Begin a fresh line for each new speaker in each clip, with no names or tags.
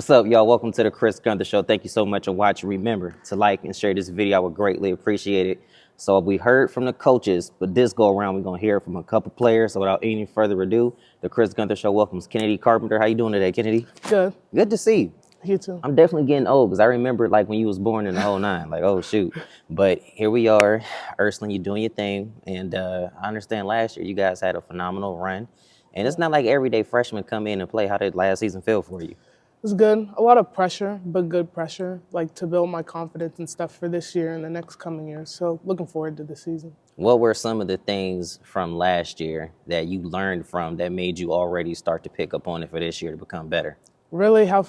What's up, y'all? Welcome to the Chris Gunther Show. Thank you so much for watching. Remember to like and share this video. I would greatly appreciate it. So we heard from the coaches, but this go around, we're going to hear from a couple players. So without any further ado, the Chris Gunther Show welcomes Kennedy Carpenter. How you doing today, Kennedy?
Good.
Good to see you.
You too.
I'm definitely getting old because I remember like when you was born in the whole nine, like, oh, shoot. But here we are, Ursuline, you're doing your thing. And I understand last year you guys had a phenomenal run. And it's not like everyday freshmen come in and play. How did last season feel for you?
It's good. A lot of pressure, but good pressure, like to build my confidence and stuff for this year and the next coming years. So looking forward to the season.
What were some of the things from last year that you learned from that made you already start to pick up on it for this year to become better?
Really how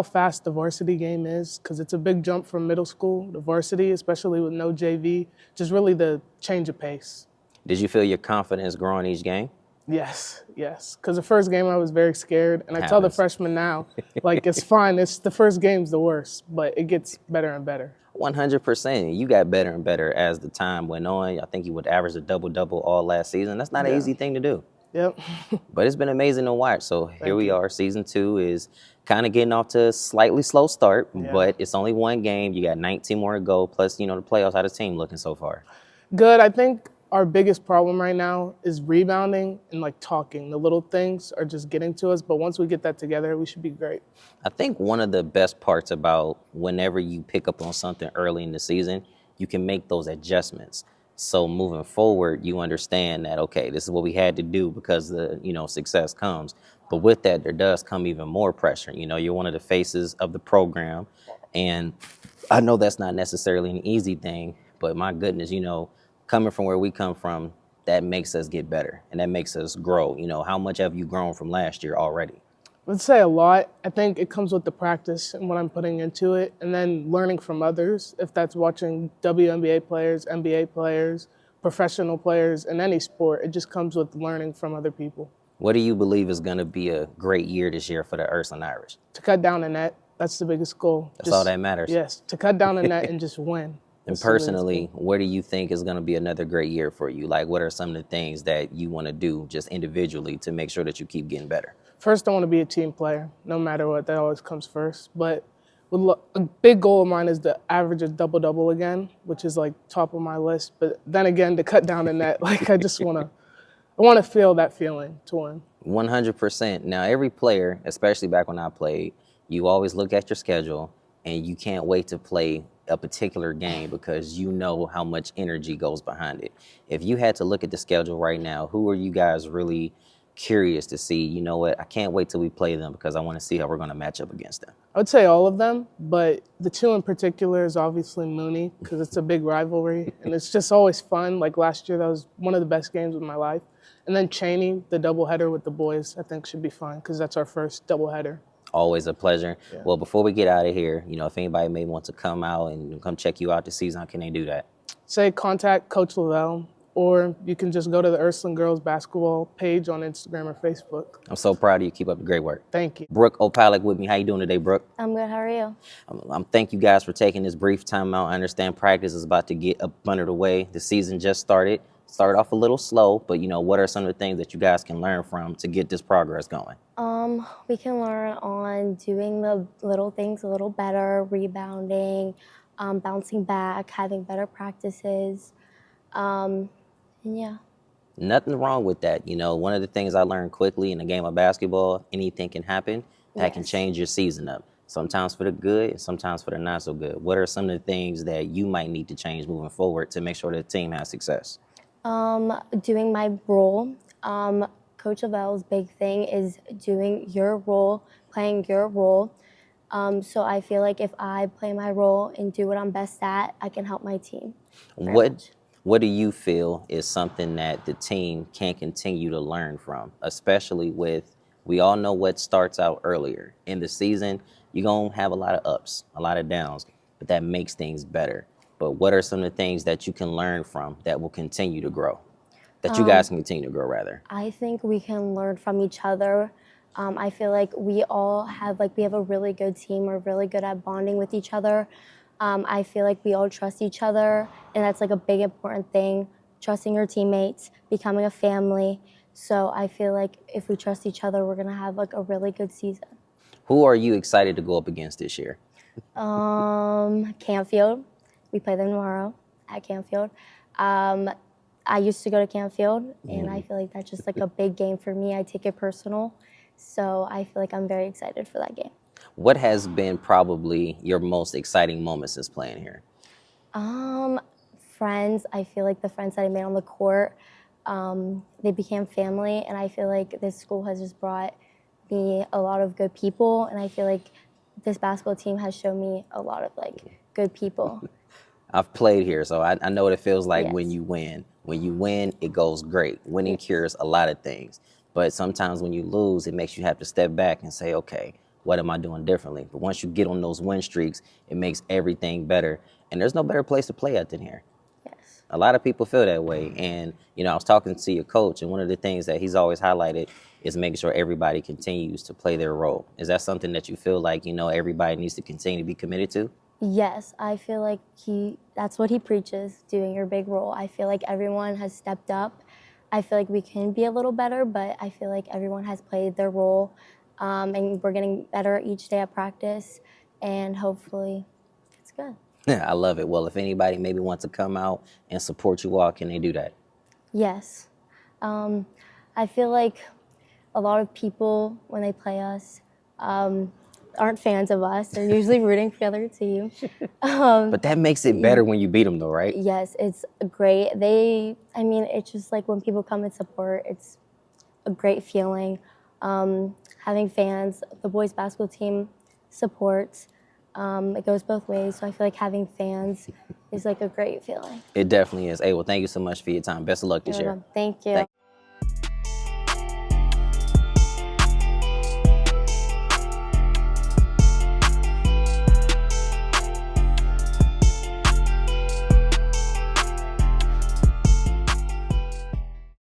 fast the varsity game is, because it's a big jump from middle school to varsity, especially with no JV, just really the change of pace.
Did you feel your confidence growing each game?
Yes. Because the first game I was very scared, and I tell the freshmen now, like, it's fine. It's the first game's the worst, but it gets better and better.
100%. You got better and better as the time went on. I think you would average a double-double all last season. That's not an easy thing to do.
Yep.
But it's been amazing to watch. So here we are. Season 2 is kind of getting off to a slightly slow start, but it's only one game. You got 19 more to go. Plus, you know, the playoffs. How the team looking so far?
Good. I think our biggest problem right now is rebounding and like talking. The little things are just getting to us, but once we get that together, we should be great.
I think one of the best parts about whenever you pick up on something early in the season, you can make those adjustments. So moving forward, you understand that, okay, this is what we had to do because the, success comes. But with that, there does come even more pressure. You know, you're one of the faces of the program. And I know that's not necessarily an easy thing, but my goodness, coming from where we come from, that makes us get better and that makes us grow. How much have you grown from last year already?
Let's say a lot. I think it comes with the practice and what I'm putting into it, and then learning from others, if that's watching WNBA players, NBA players, professional players in any sport. It just comes with learning from other people.
What do you believe is going to be a great year this year for the Ursuline Irish?
To cut down the net. That's the biggest goal.
That's all that matters.
Yes, to cut down the net and just win.
And personally, what do you think is going to be another great year for you? Like, what are some of the things that you want to do just individually to make sure that you keep getting better?
First, I want to be a team player, no matter what. That always comes first. But a big goal of mine is to average a double-double again, which is like top of my list. But then again, to cut down the net, like I want to feel that feeling to win. 100%.
Now, every player, especially back when I played, you always look at your schedule and you can't wait to play a particular game because you know how much energy goes behind it. If you had to look at the schedule right now, who are you guys really curious to see? You know what, I can't wait till we play them because I want to see how we're going to match up against them.
I would say all of them, but the two in particular is obviously Mooney because it's a big rivalry and it's just always fun. Like last year, that was one of the best games of my life. And then Cheney, the doubleheader with the boys, I think should be fun because that's our first doubleheader.
Always a pleasure. Yeah. Well, before we get out of here, if anybody may want to come out and come check you out this season, how can they do that?
Say contact Coach Lavelle, or you can just go to the Ursuline Girls Basketball page on Instagram or Facebook.
I'm so proud of you. Keep up the great work.
Thank you.
Brooke Opalick with me. How you doing today, Brooke?
I'm good. How are you?
Thank you guys for taking this brief time out. I understand practice is about to get up under the way. The season just started. Started off a little slow, but what are some of the things that you guys can learn from to get this progress going?
We can learn on doing the little things a little better, rebounding, bouncing back, having better practices, and yeah.
Nothing wrong with that. One of the things I learned quickly in the game of basketball, anything can happen that can change your season up. Sometimes for the good, sometimes for the not so good. What are some of the things that you might need to change moving forward to make sure the team has success?
Doing my role. Coach Lavelle's big thing is doing your role, playing your role. So I feel like if I play my role and do what I'm best at, I can help my team.
What do you feel is something that the team can continue to learn from, especially with, we all know what starts out earlier. In the season, you're going to have a lot of ups, a lot of downs, but that makes things better. But what are some of the things that you can learn from that will continue to grow, that you guys can continue to grow, rather?
I think we can learn from each other. I feel like we all have, we have a really good team. We're really good at bonding with each other. I feel like we all trust each other, and that's a big important thing, trusting your teammates, becoming a family. So I feel like if we trust each other, we're going to have a really good season.
Who are you excited to go up against this year?
Campfield. We play them tomorrow at Campfield. I used to go to Campfield, and I feel like that's just like a big game for me. I take it personal, so I feel like I'm very excited for that game.
What has been probably your most exciting moment since playing here?
Friends. I feel like the friends that I made on the court, they became family, and I feel like this school has just brought me a lot of good people, and I feel like this basketball team has shown me a lot of like good people.
I've played here, so I know what it feels like when
Yes.
you win. When you win, it goes great. Winning cures a lot of things. But sometimes when you lose, it makes you have to step back and say, okay, what am I doing differently? But once you get on those win streaks, it makes everything better. And there's no better place to play at than here.
Yes.
A lot of people feel that way. And, you know, I was talking to your coach, and one of the things that he's always highlighted is making sure everybody continues to play their role. Is that something that you feel like, you know, everybody needs to continue to be committed to?
Yes, I feel like that's what he preaches, doing your big role. I feel like everyone has stepped up. I feel like we can be a little better, but I feel like everyone has played their role, and we're getting better each day at practice, and hopefully it's good.
I love it. Well, if anybody maybe wants to come out and support you all, can they do that?
Yes. I feel like a lot of people, when they play us, aren't fans of us. They're usually rooting for the other team.
But that makes it better when you beat them, though, right?
Yes, it's great. It's just like when people come and support, it's a great feeling. Having fans, the boys basketball team supports. It goes both ways. So I feel like having fans is like a great feeling.
It definitely is. Hey, well, thank you so much for your time. Best of luck this year.
Thank you.